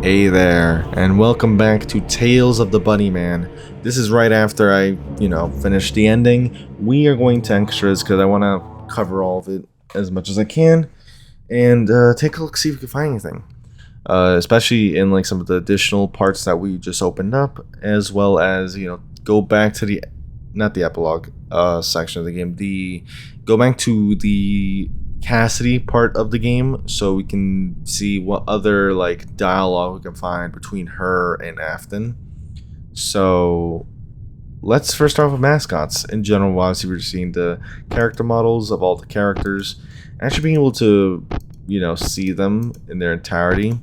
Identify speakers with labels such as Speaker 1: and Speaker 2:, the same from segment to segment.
Speaker 1: Hey there, and welcome back to Tales of the Bunnyman. This is right after I, finish the ending. We are going to extras because I want to cover all of it as much as I can, and take a look, see if we can find anything. Especially in like some of the additional parts that we just opened up, as well as go back to the, not the epilogue section of the game. Go back to the Cassidy part of the game so we can see what other like dialogue we can find between her and Afton. So let's first start with Mascots. In general, obviously we're seeing the character models of all the characters, actually being able to see them in their entirety.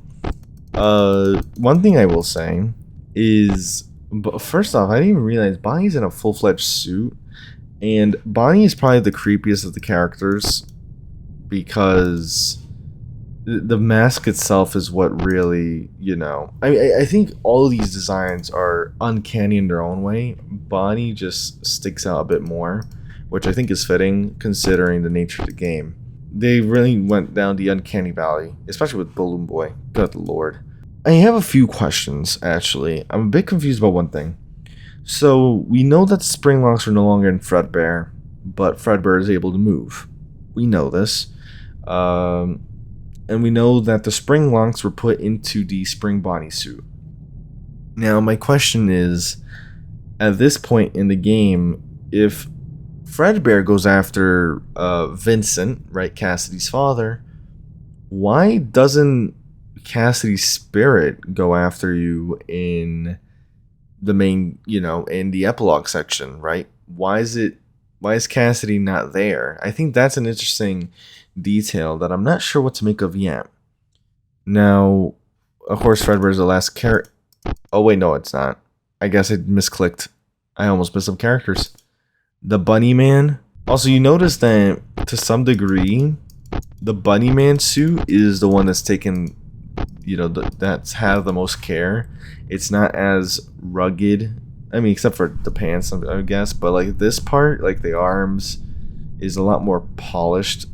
Speaker 1: One thing I will say is, but first off, I didn't even realize Bonnie's in a full-fledged suit, and Bonnie is probably the creepiest of the characters because the mask itself is what really, I think all of these designs are uncanny in their own way. Bonnie just sticks out a bit more, which I think is fitting considering the nature of the game. They really went down the uncanny valley, especially with Balloon Boy. Good lord. I have a few questions, actually. I'm a bit confused about one thing. So, we know that spring locks are no longer in Fredbear, but Fredbear is able to move. We know this. And we know that the spring locks were put into the spring Bonnie suit. Now, my question is, at this point in the game, if Fredbear goes after Vincent, right, Cassidy's father, why doesn't Cassidy's spirit go after you in the main, in the epilogue section, right? Why is Cassidy not there? I think that's an interesting detail that I'm not sure what to make of yet. Now, of course, Fredbear is the last character. Oh wait, no, it's not. I guess I misclicked. I almost missed some characters. The Bunnyman. Also, you notice that to some degree, the Bunnyman suit is the one that's taken, that's had the most care. It's not as rugged. I mean, except for the pants, I guess. But like this part, like the arms, is a lot more polished.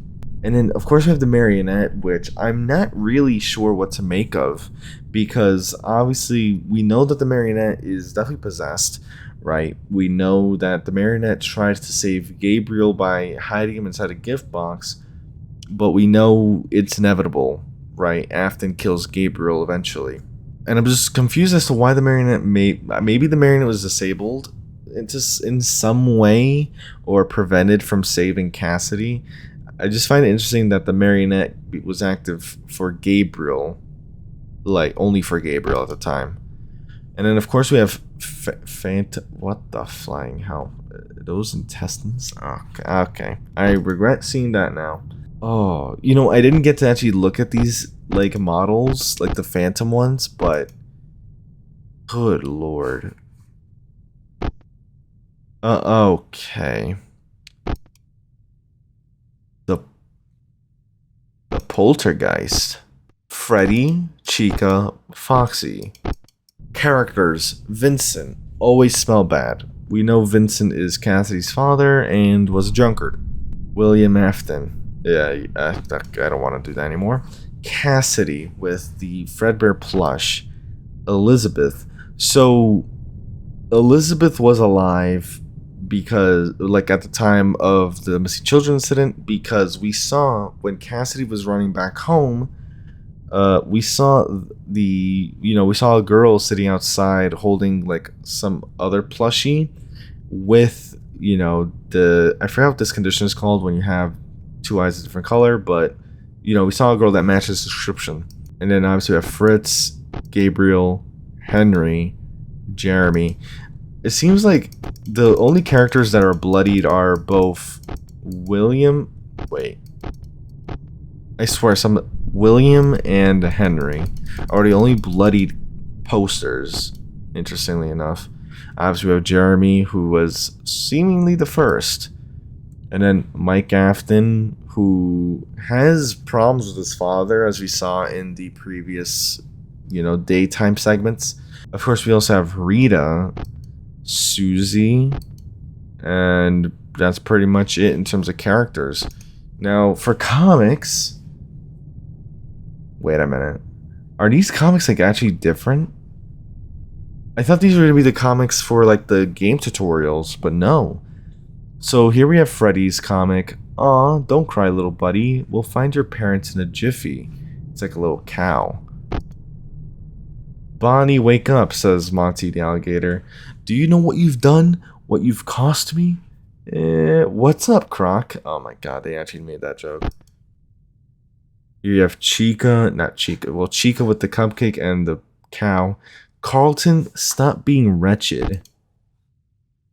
Speaker 1: And then, of course, we have the marionette, which I'm not really sure what to make of, because obviously we know that the marionette is definitely possessed, right? We know that the marionette tries to save Gabriel by hiding him inside a gift box, but we know it's inevitable, right? Afton kills Gabriel eventually. And I'm just confused as to why the marionette maybe the marionette was disabled in some way or prevented from saving Cassidy. I just find it interesting that the marionette was active for Gabriel, like only for Gabriel at the time. And then of course we have what the flying hell? Those intestines? Okay. I regret seeing that now. Oh, I didn't get to actually look at these like models, like the Phantom ones, but good lord. Okay. The Poltergeist. Freddy, Chica, Foxy. Characters. Vincent. Always smell bad. We know Vincent is Cassidy's father and was a drunkard. William Afton. Yeah, I don't want to do that anymore. Cassidy with the Fredbear plush. Elizabeth. So, Elizabeth was alive because, like, at the time of the missing children incident, because we saw when Cassidy was running back home, we saw we saw a girl sitting outside holding like some other plushie with I forgot what this condition is called when you have two eyes of different color, but we saw a girl that matches the description. And then obviously we have Fritz, Gabriel, Henry, Jeremy. It seems like the only characters that are bloodied are both William. Wait, I swear, William and Henry are the only bloodied posters. Interestingly enough, obviously we have Jeremy, who was seemingly the first, and then Mike Afton, who has problems with his father, as we saw in the previous, daytime segments. Of course, we also have Rita, Susie, and that's pretty much it in terms of characters. Now, for comics, wait a minute. Are these comics like actually different? I thought these were gonna be the comics for like the game tutorials, but no. So here we have Freddy's comic. Aw, don't cry, little buddy. We'll find your parents in a jiffy. It's like a little cow. Bonnie, wake up, says Monty the alligator. Do you know what you've done? What you've cost me? What's up, Croc? Oh my god, they actually made that joke. Here you have Chica, not Chica, well, Chica with the cupcake and the cow. Carlton, stop being wretched.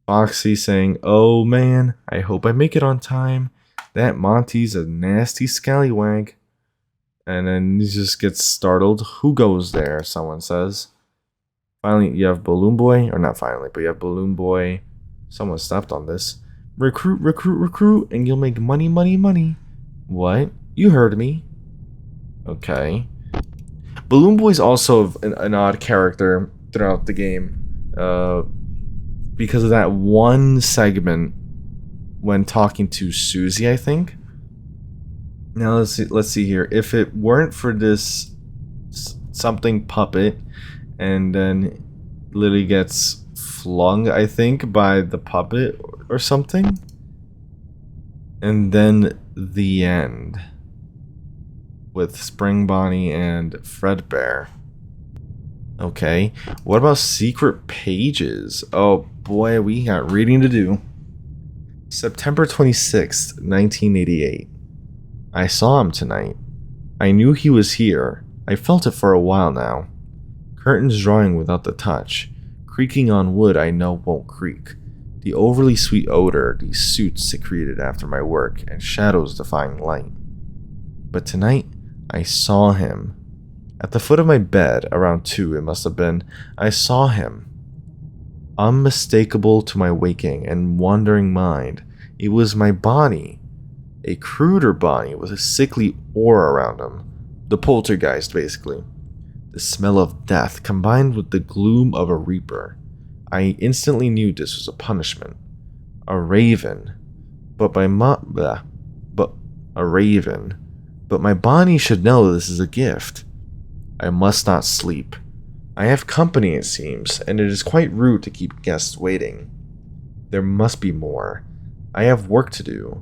Speaker 1: Foxy saying, oh man, I hope I make it on time. That Monty's a nasty scallywag. And then he just gets startled. Who goes there? Someone says. Finally, you have Balloon Boy. Or not finally, but you have Balloon Boy. Someone stepped on this. Recruit, recruit, recruit, and you'll make money, money, money. What? You heard me. Okay. Balloon Boy's also an odd character throughout the game. Because of that one segment when talking to Susie, I think. Now let's see here. If it weren't for this something puppet, and then literally gets flung, I think, by the puppet or something, and then the end with Spring Bonnie and Fredbear. Okay, what about secret pages? Oh boy, we got reading to do. September 26th, 1988. I saw him tonight. I knew he was here. I felt it for a while now. Curtains drawing without the touch. Creaking on wood I know won't creak. The overly sweet odor these suits secreted after my work, and shadows defying light. But tonight, I saw him. At the foot of my bed, around 2 it must have been, I saw him. Unmistakable to my waking and wandering mind, it was my Bonnie. A cruder Bonnie with a sickly aura around him. The poltergeist, basically. The smell of death combined with the gloom of a reaper. I instantly knew this was a punishment. A raven. But my Bonnie should know this is a gift. I must not sleep. I have company, it seems, and it is quite rude to keep guests waiting. There must be more. I have work to do.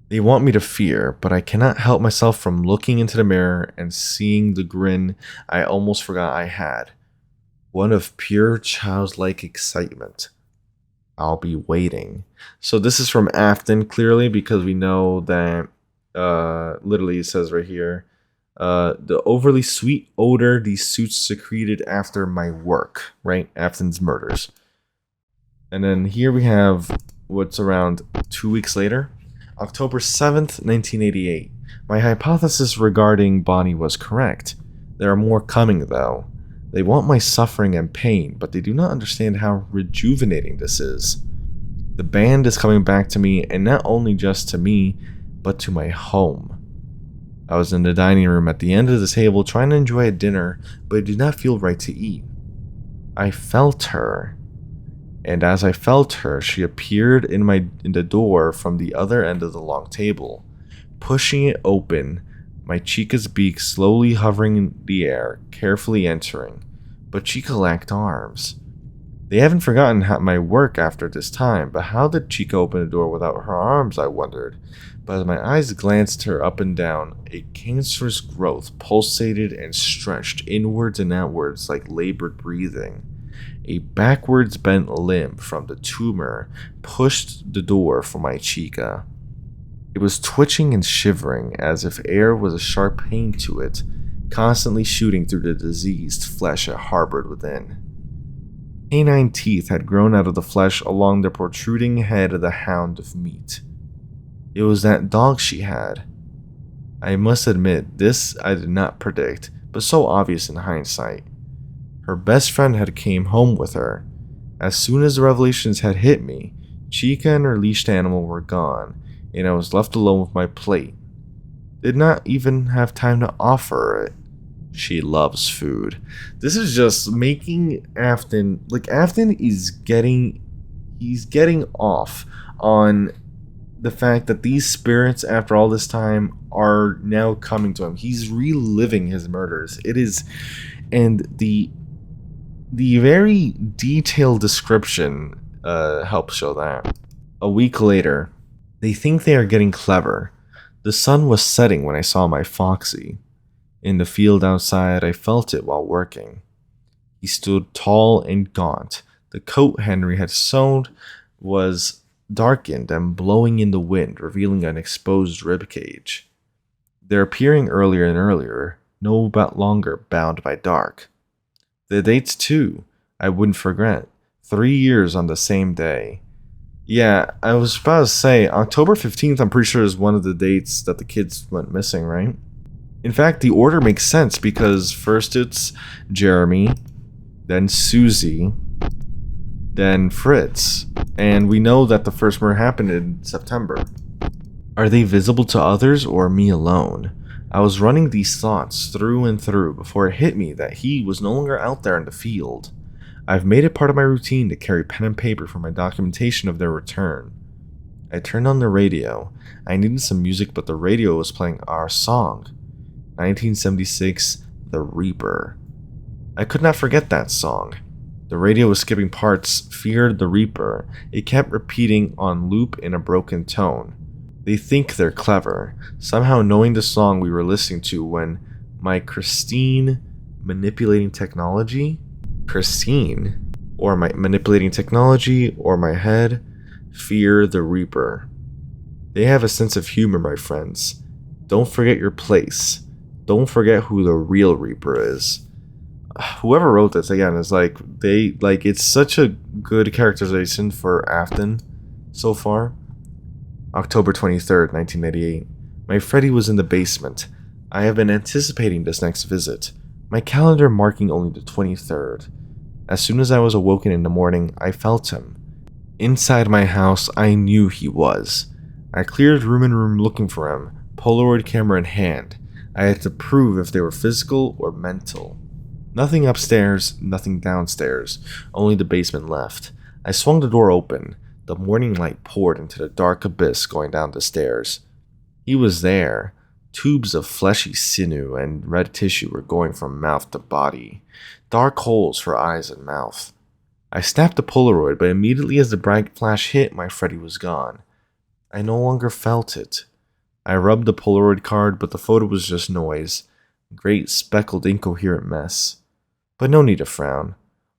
Speaker 1: They want me to fear, but I cannot help myself from looking into the mirror and seeing the grin I almost forgot I had. One of pure childlike excitement. I'll be waiting. So this is from Afton, clearly, because we know that, literally it says right here, the overly sweet odor these suits secreted after my work, right? Afton's murders. And then here we have what's around 2 weeks later. October 7th, 1988. My hypothesis regarding Bonnie was correct. There are more coming, though. They want my suffering and pain, but they do not understand how rejuvenating this is. The band is coming back to me, and not only just to me, but to my home. I was in the dining room at the end of the table trying to enjoy a dinner, but it did not feel right to eat. I felt her. And as I felt her, she appeared in the door from the other end of the long table. Pushing it open, my Chica's beak slowly hovering in the air, carefully entering. But Chica lacked arms. They haven't forgotten my work after this time, but how did Chica open the door without her arms, I wondered. But as my eyes glanced her up and down, a cancerous growth pulsated and stretched inwards and outwards like labored breathing. A backwards bent limb from the tumor pushed the door for my Chica. It was twitching and shivering as if air was a sharp pain to it, constantly shooting through the diseased flesh it harbored within. Canine teeth had grown out of the flesh along the protruding head of the hound of meat. It was that dog she had. I must admit, this I did not predict, but so obvious in hindsight. Her best friend had came home with her. As soon as the revelations had hit me, Chica and her leashed animal were gone, and I was left alone with my plate. Did not even have time to offer it. She loves food. This is just making Afton, like Afton is getting off on the fact that these spirits, after all this time, are now coming to him. He's reliving his murders. And the very detailed description helps show that. A week later, they think they are getting clever. The sun was setting when I saw my Foxy. In the field outside, I felt it while working. He stood tall and gaunt. The coat Henry had sewn was darkened and blowing in the wind, revealing an exposed rib cage. They're appearing earlier and earlier, no longer bound by dark. The dates, too, I wouldn't forget. 3 years on the same day. Yeah, I was about to say, October 15th, I'm pretty sure is one of the dates that the kids went missing, right? In fact, the order makes sense because first it's Jeremy, then Susie, then Fritz. And we know that the first murder happened in September. Are they visible to others or me alone? I was running these thoughts through and through before it hit me that he was no longer out there in the field. I've made it part of my routine to carry pen and paper for my documentation of their return. I turned on the radio. I needed some music, but the radio was playing our song, 1976, The Reaper. I could not forget that song. The radio was skipping parts, Fear the Reaper. It kept repeating on loop in a broken tone. They think they're clever, somehow knowing the song we were listening to when my Christine manipulating technology? Christine? Or my manipulating technology, or my head? Fear the Reaper. They have a sense of humor, my friends. Don't forget your place. Don't forget who the real Reaper is. Whoever wrote this, again, is it's such a good characterization for Afton so far. October 23rd, 1988. My Freddy was in the basement. I have been anticipating this next visit, my calendar marking only the 23rd. As soon as I was awoken in the morning, I felt him. Inside my house, I knew he was. I cleared room and room looking for him, Polaroid camera in hand. I had to prove if they were physical or mental. Nothing upstairs, nothing downstairs, only the basement left. I swung the door open. The morning light poured into the dark abyss going down the stairs. He was there. Tubes of fleshy sinew and red tissue were going from mouth to body. Dark holes for eyes and mouth. I snapped the Polaroid, but immediately as the bright flash hit, my Freddy was gone. I no longer felt it. I rubbed the Polaroid card, but the photo was just noise. Great speckled incoherent mess. But no need to frown.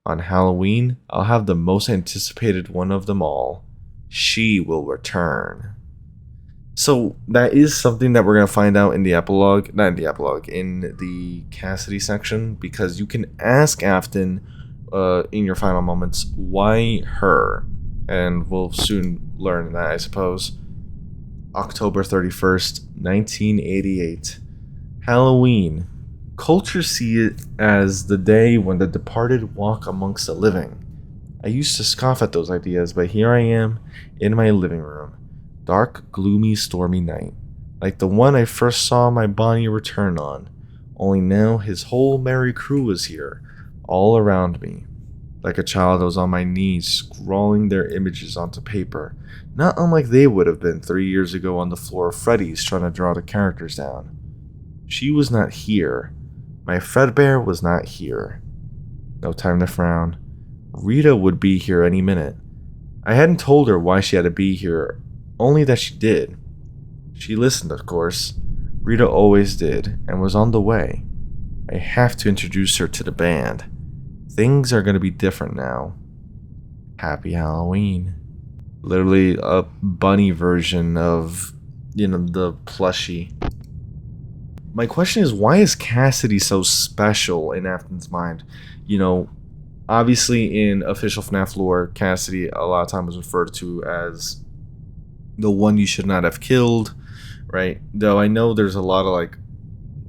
Speaker 1: On Halloween, I'll have the most anticipated one of them all. She will return. So that is something that we're going to find out in the epilogue, not in the epilogue, in the Cassidy section, because you can ask Afton in your final moments, why her? And we'll soon learn that, I suppose. October 31st, 1988. Halloween. Culture see it as the day when the departed walk amongst the living. I used to scoff at those ideas, but here I am in my living room. Dark, gloomy, stormy night. Like the one I first saw my Bonnie return on. Only now his whole merry crew was here, all around me. Like a child I was on my knees, scrawling their images onto paper. Not unlike they would have been 3 years ago on the floor of Freddy's trying to draw the characters down. She was not here. My Fredbear was not here. No time to frown. Rita would be here any minute. I hadn't told her why she had to be here, only that she did. She listened, of course. Rita always did, and was on the way. I have to introduce her to the band. Things are going to be different now. Happy Halloween. Literally a bunny version of, the plushie. My question is, why is Cassidy so special in Afton's mind? Obviously in official FNAF lore, Cassidy a lot of times was referred to as the one you should not have killed, right? Though I know there's a lot of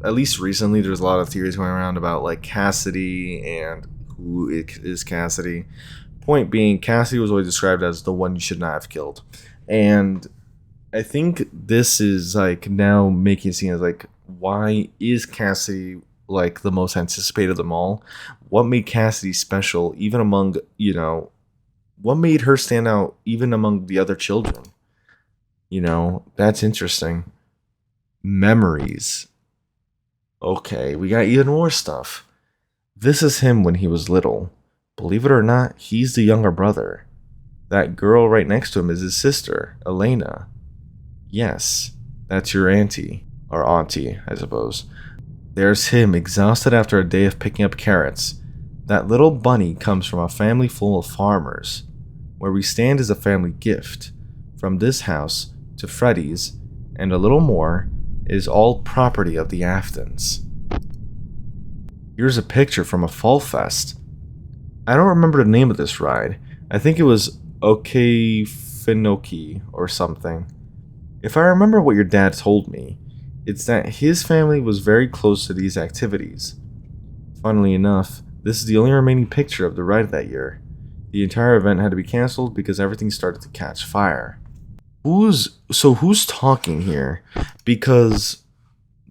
Speaker 1: at least recently, there's a lot of theories going around about Cassidy and who is Cassidy. Point being, Cassidy was always described as the one you should not have killed. And I think this is now making it seem as why is Cassidy the most anticipated of them all? What made Cassidy special even among, what made her stand out even among the other children? That's interesting. Memories. Okay, we got even more stuff. This is him when he was little. Believe it or not, he's the younger brother. That girl right next to him is his sister, Elena. Yes, that's your auntie. Or auntie, I suppose. There's him, exhausted after a day of picking up carrots. That little bunny comes from a family full of farmers. Where we stand is a family gift. From this house to Freddy's, and a little more, is all property of the Aftons. Here's a picture from a fall fest. I don't remember the name of this ride. I think it was Okefenokee or something. If I remember what your dad told me, it's that his family was very close to these activities. Funnily enough, this is the only remaining picture of the ride that year. The entire event had to be cancelled because everything started to catch fire. Who's talking here? Because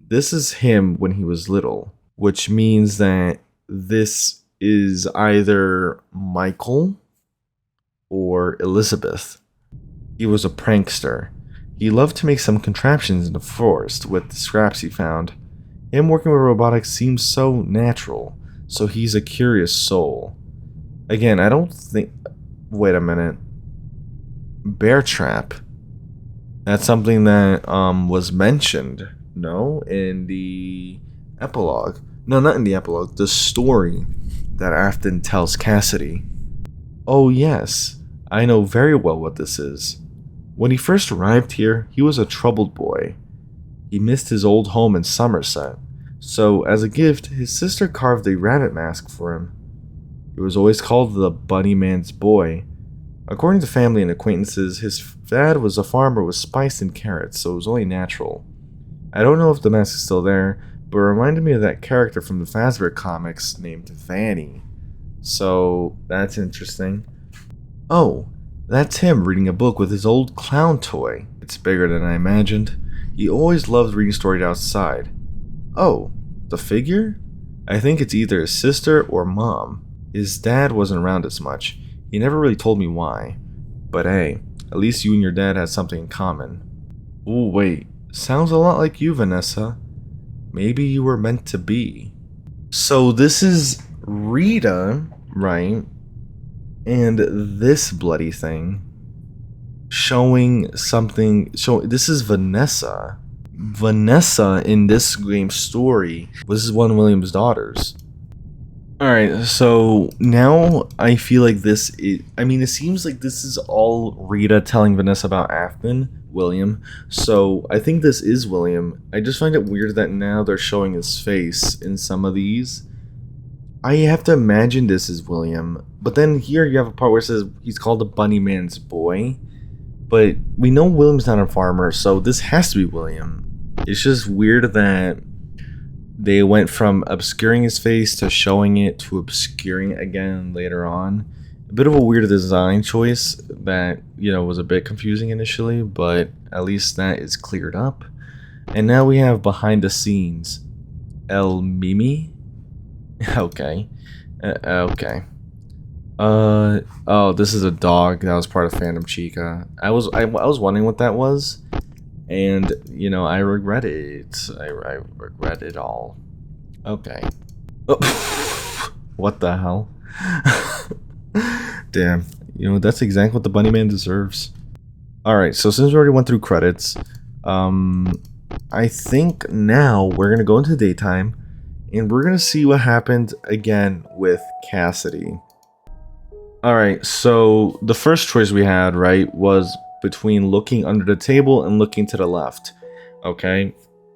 Speaker 1: this is him when he was little, which means that this is either Michael or Elizabeth. He was a prankster. He loved to make some contraptions in the forest with the scraps he found. Him working with robotics seems so natural, so he's a curious soul. Again, I don't think... Wait a minute. Bear trap. That's something that was mentioned, no? In the epilogue. No, not in the epilogue. The story that Afton tells Cassidy. Oh yes, I know very well what this is. When he first arrived here, he was a troubled boy. He missed his old home in Somerset, so as a gift, his sister carved a rabbit mask for him. He was always called the Bunny Man's boy. According to family and acquaintances, his dad was a farmer with spice and carrots, so it was only natural. I don't know if the mask is still there, but it reminded me of that character from the Fazbear comics named Vanny. So, that's interesting. Oh, that's him reading a book with his old clown toy. It's bigger than I imagined. He always loved reading stories outside. Oh, the figure? I think it's either his sister or mom. His dad wasn't around as much. He never really told me why. But hey, at least you and your dad had something in common. Oh wait, sounds a lot like you, Vanessa. Maybe you were meant to be. So this is Rita, right? And this bloody thing showing something. This is Vanessa. Vanessa in this game's story was one of William's daughters. Alright, so now I feel like this is... I mean, it seems like this is all Rita telling Vanessa about Afton, William. So I think this is William. I just find it weird that now they're showing his face in some of these. I have to imagine this is William. But then here you have a part where it says he's called the Bunny Man's boy. But we know William's not a farmer, so this has to be William. It's just weird that they went from obscuring his face to showing it to obscuring it again later on. A bit of a weird design choice that, you know, was a bit confusing initially, but at least that is cleared up. And now we have behind the scenes El Mimi. Okay. Okay. Oh, this is a dog that was part of Phantom Chica. I was wondering what that was. And, you know, I regret it. I regret it all. Okay. Oh, what the hell? Damn. You know, that's exactly what the Bunny Man deserves. Alright, so since we already went through credits, I think now we're going to go into daytime, and we're going to see what happened again with Cassidy. Alright, so the first choice we had, right, was between looking under the table and looking to the left. Okay,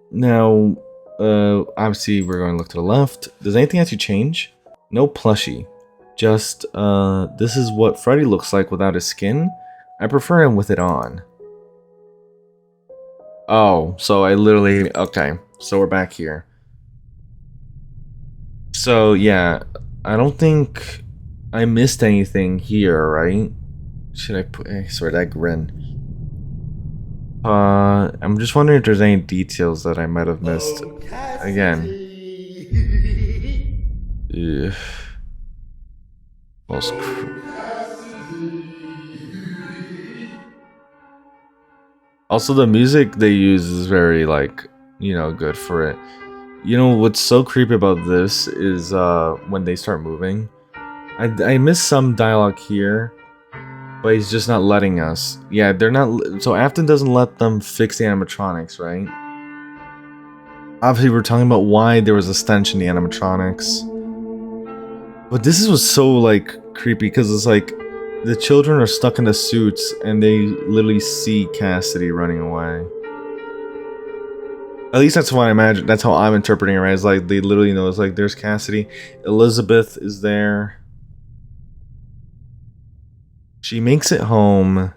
Speaker 1: now obviously we're going to look to the left. Does anything actually change? No plushie, just this is what Freddy looks like without his skin. I prefer him with it on. Oh, so I literally... Okay, so we're back here. So yeah, I don't think I missed anything here, right? Should I put... sorry, that grin. I'm just wondering if there's any details that I might have missed. Again. Ugh. Also, the music they use is very, like, you know, good for it. You know what's so creepy about this is when they start moving. I miss some dialogue here, but he's just not letting us. Yeah, they're not. So Afton doesn't let them fix the animatronics, right? Obviously, we're talking about why there was a stench in the animatronics. But this was so like creepy because it's like the children are stuck in the suits and they literally see Cassidy running away. At least that's what I imagine. That's how I'm interpreting it, right? It's like they literally know. It's like there's Cassidy. Elizabeth is there. She makes it home.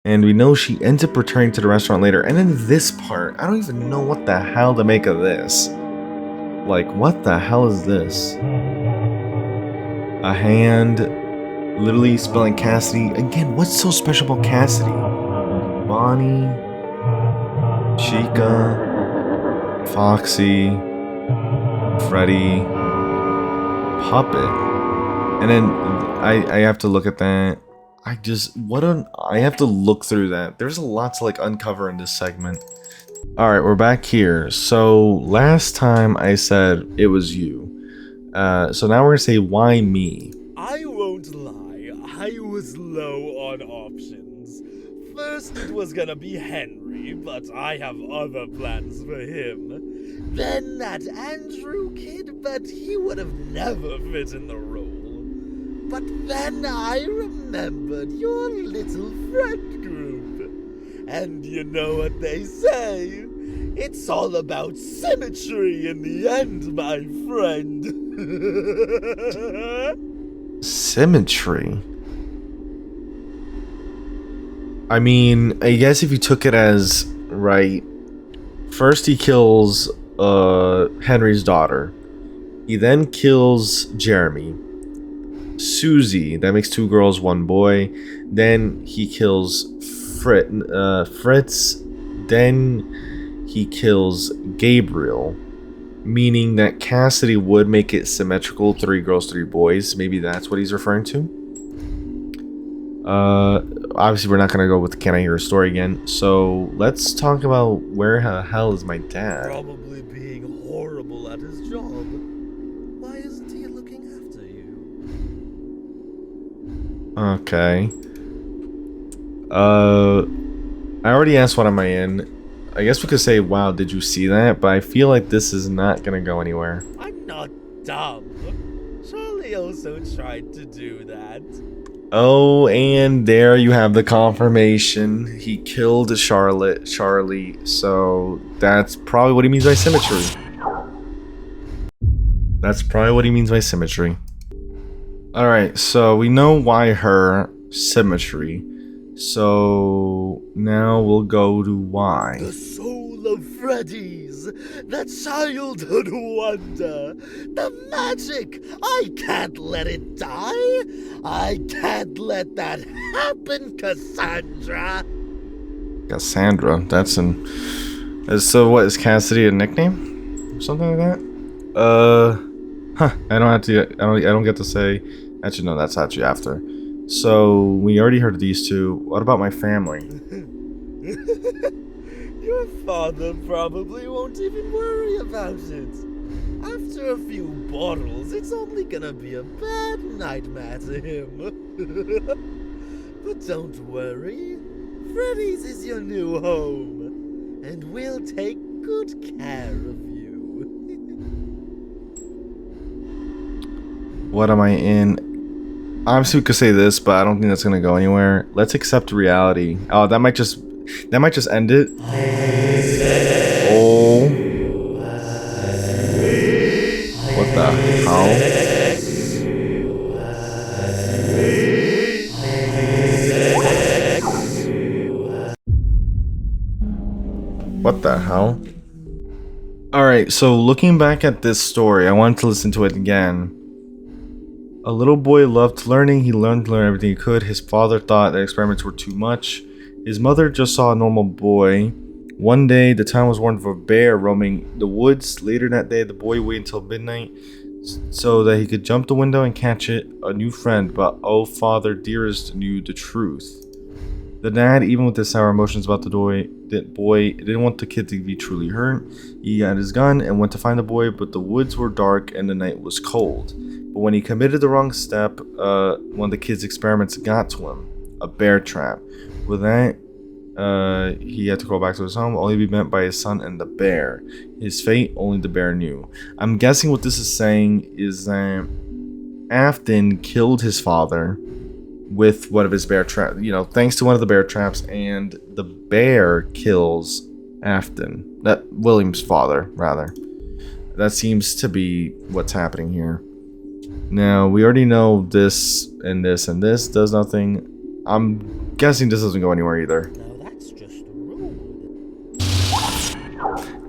Speaker 1: And we know she ends up returning to the restaurant later. And in this part, I don't even know what the hell to make of this. Like, what the hell is this? A hand literally spelling Cassidy. Again, what's so special about Cassidy? Bonnie, Chica, Foxy, Freddy, Puppet. And then I have to look at that. I have to look through that. There's a lot to like uncover in this segment. Alright, we're back here. So last time I said it was you. So now we're gonna say why me.
Speaker 2: I won't lie, I was low on options. First it was gonna be Henry, but I have other plans for him. Then that Andrew kid, but he would have never fit in the role. But then I remembered your little friend group. And you know what they say? It's all about symmetry in the end, my friend.
Speaker 1: Symmetry? I mean, I guess if you took it as, right, first he kills Henry's daughter. He then kills Jeremy. Susie, that makes 2 girls, 1 boy. Then he kills Fritz. Then he kills Gabriel, meaning that Cassidy would make it symmetrical, 3 girls, 3 boys. Maybe that's what he's referring to. Obviously we're not gonna go with Can I Hear a Story again. So let's talk about where the hell is my dad?
Speaker 2: Probably being horrible at his job. Why isn't he looking after you?
Speaker 1: Okay. I already asked what am I in. I guess we could say, wow, did you see that? But I feel like this is not gonna go anywhere.
Speaker 2: I'm not dumb. Charlie also tried to do that.
Speaker 1: Oh, and there you have the confirmation. He killed Charlie, so that's probably what he means by symmetry. That's probably what he means by symmetry. Alright, so we know why her symmetry. So now we'll go to why.
Speaker 2: The soul of Freddy's, the childhood wonder, the magic. I can't let it die. I can't let that happen, Cassandra.
Speaker 1: Cassandra, that's an... So what, is Cassidy a nickname? Or something like that? I don't get to say... Actually, no, that's actually after. So, we already heard of these two. What about my family?
Speaker 2: Your father probably won't even worry about it. After a few bottles, it's only gonna be a bad nightmare to him. But don't worry. Freddy's is your new home. And we'll take good care of you.
Speaker 1: What am I in? Obviously, we could say this, but I don't think that's gonna go anywhere. Let's accept reality. Oh, that might just end it. Oh. What the hell? What the hell? Alright, so looking back at this story, I wanted to listen to it again. A little boy loved learning. He learned to learn everything he could. His father thought that experiments were too much. His mother just saw a normal boy. One day, the town was warned of a bear roaming the woods. Later that day, the boy waited until midnight so that he could jump the window and catch it. A new friend, but oh, father dearest knew the truth. The dad, even with his sour emotions about the boy, didn't want the kid to be truly hurt. He got his gun and went to find the boy, but the woods were dark and the night was cold. But when he committed the wrong step, one of the kid's experiments got to him, a bear trap. With that, he had to go back to his home, only to be met by his son and the bear. His fate, only the bear knew. I'm guessing what this is saying is that Afton killed his father with one of his bear traps, thanks to one of the bear traps, and the bear kills Afton. That William's father, rather. That seems to be what's happening here. Now, we already know this and this and this does nothing. I'm guessing this doesn't go anywhere either.
Speaker 2: Now that's just rude.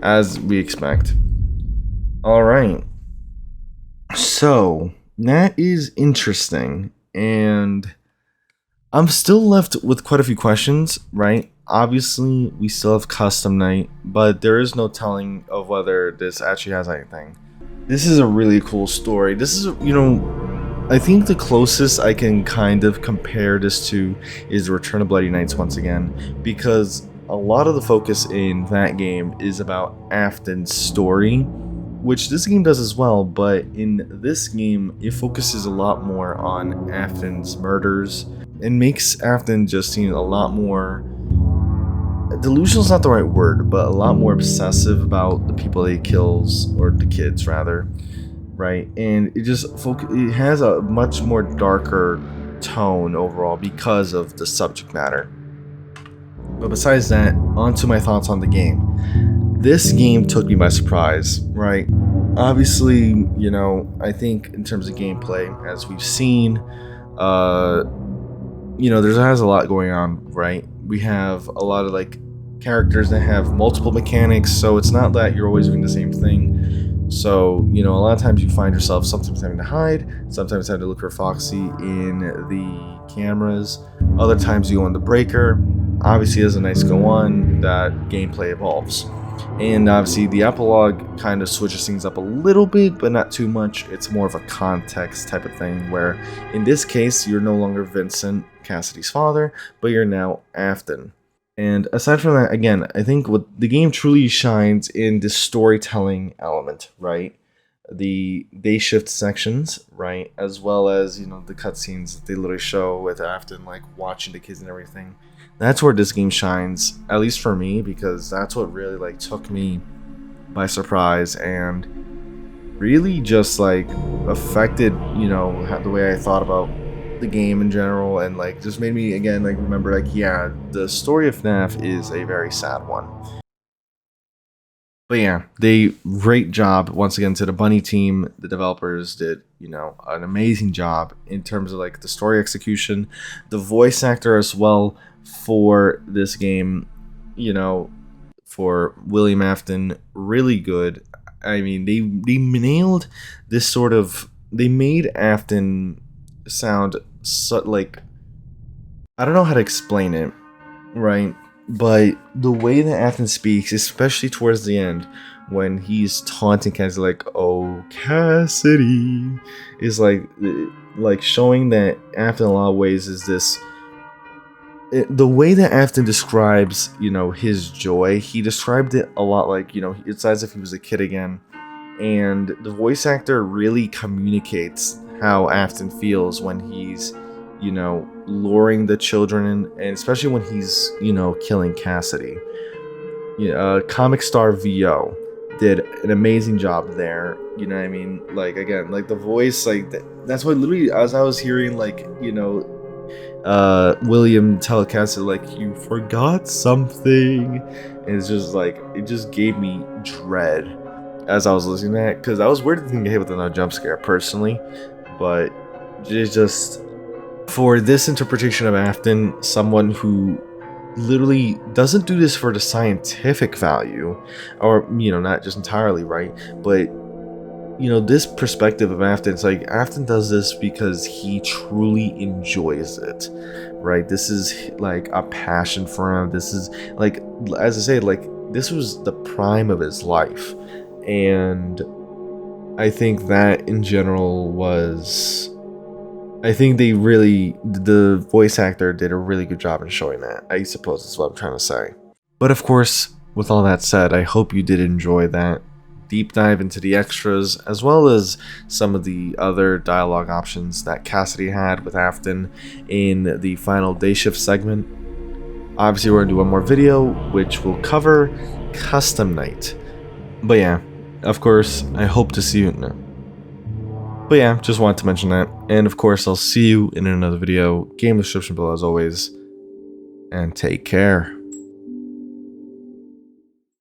Speaker 1: As we expect. Alright. So, that is interesting. And I'm still left with quite a few questions, right? Obviously, we still have custom night, but there is no telling of whether this actually has anything. This is a really cool story. This is, I think the closest I can kind of compare this to is Return of Bloody Nights once again, because a lot of the focus in that game is about Afton's story, which this game does as well, but in this game, it focuses a lot more on Afton's murders and makes Afton just seem a lot more... delusional is not the right word, but a lot more obsessive about the people that he kills, or the kids rather, right? And it just it has a much more darker tone overall because of the subject matter. But besides that, on to my thoughts on the game. This game took me by surprise, right? Obviously, I think in terms of gameplay, as we've seen, there has a lot going on, right? We have a lot of characters that have multiple mechanics, so it's not that you're always doing the same thing. So, a lot of times you find yourself sometimes having to hide, sometimes having to look for Foxy in the cameras, other times you go on the breaker. Obviously, as the nights go on, that gameplay evolves. And obviously, the epilogue kind of switches things up a little bit, but not too much. It's more of a context type of thing, where in this case, you're no longer Vincent, Cassidy's father, but you're now Afton. And aside from that, again, I think what the game truly shines in the storytelling element, right? The day shift sections, right? As well as, the cutscenes that they literally show with Afton, watching the kids and everything. That's where this game shines, at least for me, because that's what really, took me by surprise and really just, affected, the way I thought about the game in general, and just made me again remember yeah, the story of FNAF is a very sad one. But yeah, great job once again to the Bunny team. The developers did an amazing job in terms of the story execution, the voice actor as well for this game, for William Afton, really good. I mean, they nailed this sort of, they made Afton sound I don't know how to explain it, right? But the way that Afton speaks, especially towards the end, when he's taunting Cassidy, "Oh, Cassidy," is showing that Afton in a lot of ways is this. The way that Afton describes, his joy, he described it a lot it's as if he was a kid again. And the voice actor really communicates how Afton feels when he's, luring the children, and especially when he's, killing Cassidy. Comic Star VO did an amazing job there. You know what I mean? Again, the voice, that's why literally as I was hearing, William tell Cassidy, "You forgot something," and it's just it just gave me dread as I was listening to that, because I was worried to get hit with another jump scare personally, but it's just, for this interpretation of Afton, someone who literally doesn't do this for the scientific value, or not just entirely, right, but this perspective of Afton, it's Afton does this because he truly enjoys it, right? This is a passion for him. This is as I say, this was the prime of his life, and I think that in general was I think the voice actor did a really good job in showing that. I suppose that's what I'm trying to say. But of course, with all that said, I hope you did enjoy that deep dive into the extras, as well as some of the other dialogue options that Cassidy had with Afton in the final day shift segment. Obviously, we're going to do one more video, which will cover Custom Night. But yeah, of course, I hope to see you. No. But yeah, just wanted to mention that. And of course, I'll see you in another video. Game description below as always. And take care.